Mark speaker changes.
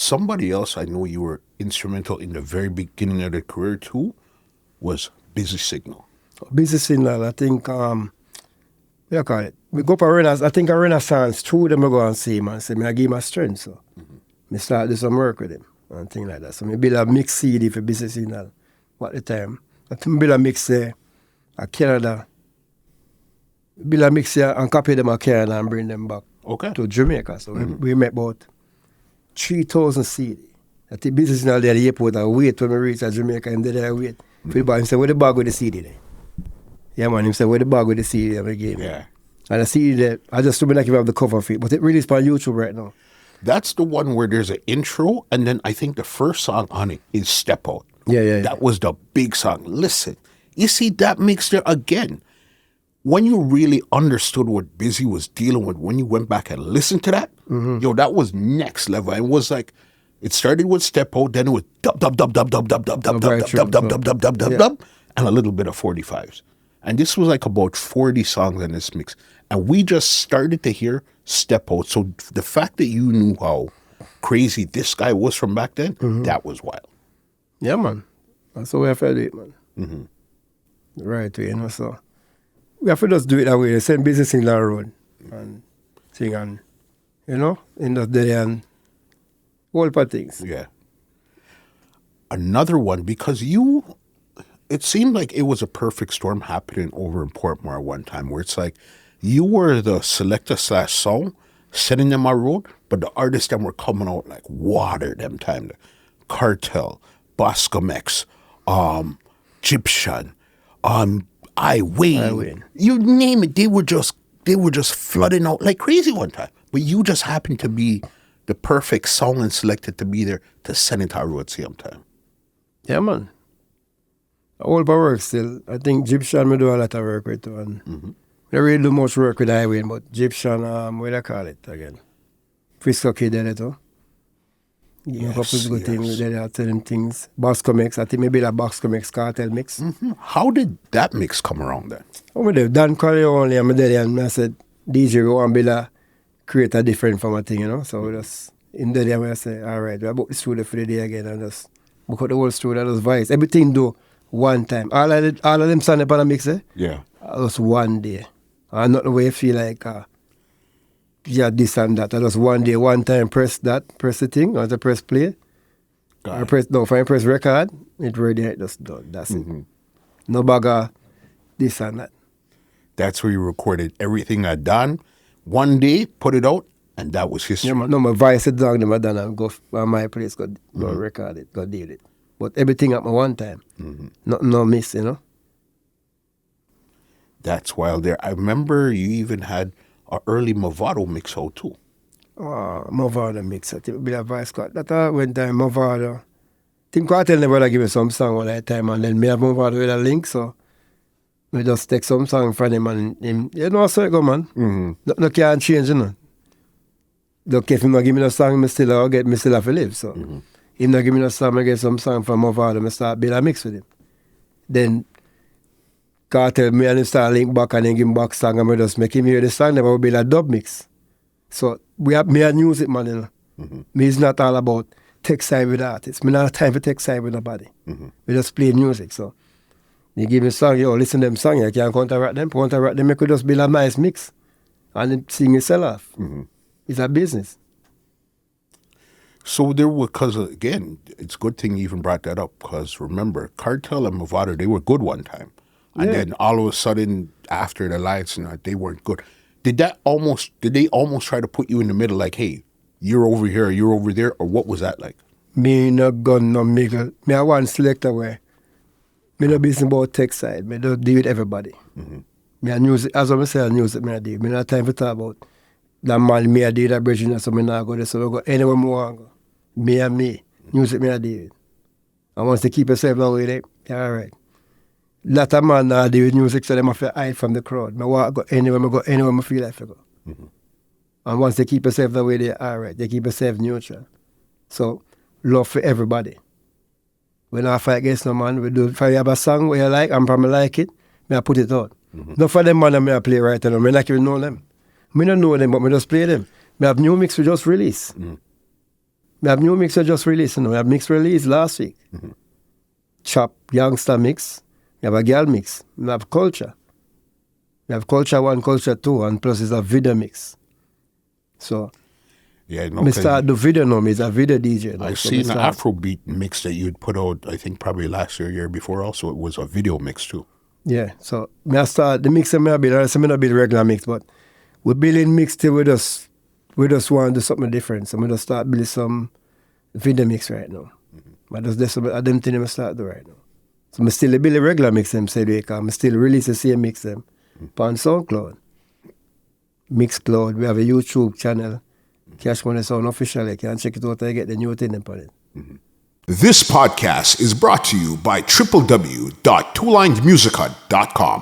Speaker 1: Somebody else I know you were instrumental in the very beginning of their career too was Busy Signal.
Speaker 2: Busy Signal, I think, what you call it? We go for I think a Renaissance through them I go and see him and say, I give him a strength, so. I start do some work with him and things like that. So I build a mix CD for Busy Signal at the time. I think I build a mix there at Canada. Build a mix here and copy them at Canada and bring them back to Jamaica. So we make about 3,000 CD. At the Busy Signal there at the airport, I wait when we reach Jamaica and then I wait. For the bag, he said, where the bag with the CD there? Yeah, man, he said, where the bag with the CD there? Yeah. And the CD there, I just told me like if I have the cover for it, but it released on YouTube right now.
Speaker 1: That's the one where there's an intro, and then I think the first song on it is Step Out.
Speaker 2: Yeah.
Speaker 1: That was the big song. Listen, you see that mix there again. When you really understood what Busy was dealing with, when you went back and listened to that, that was next level. It was like, it started with Step Out, then it was dub, dub, dub, dub, dub, dub, dub, dub, dub, dub, dub, dub, dub, dub, dub, dub, and a little bit of 45s. And this was like about 40 songs in this mix. And we just started to hear Step Out. So the fact that you knew how crazy this guy was from back then, that was wild.
Speaker 2: Yeah, man. That's how we have to do it, man. Right way, so we have to just do it that way. The same business in the road and thing and, in the day and all part things.
Speaker 1: Yeah. Another one, because it seemed like it was a perfect storm happening over in Portmore one time where it's like, you were the selector/song, setting them on road, but the artists that were coming out like water them time. Kartel, Boscomex, Egyptian, I Win. You name it, they were just flooding out like crazy one time. But you just happened to be the perfect song and selected to be there to send it on road at the same time.
Speaker 2: Yeah, man. All my work still. I think Egyptian we do a lot of work with too. And we don't really do much work with Highway, but Egyptian, what do I call it again? Frisco Kid did it too. Yeah, a couple of good things. They are telling things. Boscomex, I think maybe that Boscomex Kartel mix.
Speaker 1: How did that mix come around then?
Speaker 2: Oh, we Dan Corleone and my daddy and I said, DJ, we want to create a different from a thing, So we just, in the day, I say, all right, we book the studio for the day again and just book out the whole studio and just voice. Everything do one time. All of them sound up on a mix,
Speaker 1: Yeah.
Speaker 2: Just one day. And not the way you feel like, this and that. I just one day, one time press the thing, or the press play. If I press record, it's ready, just done. That's it. No bugger, this and that.
Speaker 1: That's where you recorded everything I done. One day, put it out, and that was history.
Speaker 2: Yeah, my voice is down, I done and go to my place, go record it, go deal it. But everything at my one time. No miss,
Speaker 1: That's wild there. I remember you even had an early Mavado mix out too.
Speaker 2: Oh, Mavado mix. I think a voice cut. That one time Mavado. I think Kartel never give me some song all that time and then me have Mavado with a link, so we just take some song from him and him, so it go, man. No can't change, Look, if him not give me no song, me still have to live, so. Him not give me no song, I get some song from Mavado, I start build a mix with him. Then Kartel, me and him start link back and then give him back song and we just make him hear the song, then we build a dub mix. So me and music, man, Me is not all about take side with artists. Me not have time for take side with nobody. We just play music, so. You give me a song, listen to them song, you can't counteract them, you could just build a nice mix and then sing it sell off. It's a business.
Speaker 1: So there were, because again, it's a good thing you even brought that up, because remember, Kartel and Mavado, they were good one time. And then all of a sudden, after the lights, they weren't good. Did they almost try to put you in the middle, like, hey, you're over here, you're over there, or what was that like?
Speaker 2: Me not gun no middle. Me I want selector where me no business about tech side. Me don't deal with everybody. Me a music, as I say, music me I deal. Me not time to talk about that man me I deal that bridge, so me not go there, so we go anywhere me want go. Me and me. Music me I deal with. And once they keep yourself that way, all right. Lot of man now deal with music, so they have to hide from the crowd. Me want to go anywhere me feel like to go. And once they keep yourself that way, they're all right. They keep yourself neutral. So, love for everybody. We don't fight against no man. We do, if you have a song where you like, and probably like it, I put it out. Not for them man I play right now. I like even know them. I don't know them, but I just play them. I have new mix we just release. We have new mix I just released. We have mix release last week. Chop Youngster mix. We have a girl mix. We have Culture. We have Culture 1, Culture 2, and plus it's a video mix. So,
Speaker 1: Yeah, no,
Speaker 2: I start the video now. It's a video DJ now.
Speaker 1: I
Speaker 2: So
Speaker 1: seen
Speaker 2: me
Speaker 1: the
Speaker 2: start-
Speaker 1: Afrobeat mix that you'd put out, I think probably last year before also. It was a video mix too.
Speaker 2: Yeah, so me I start the mix. I may build. I may not build regular mix, but we're building mix till we just want to do something different. So we just start building some video mix right now. But that's I don't think I start do right now. So I still build a regular mix them say they come. I still release the same mix them on SoundCloud, Mixcloud. We have a YouTube channel, Cash Money Sound Official. You can check it out. I get the new thing upon it.
Speaker 3: This podcast is brought to you by www.twolinedmusica.com.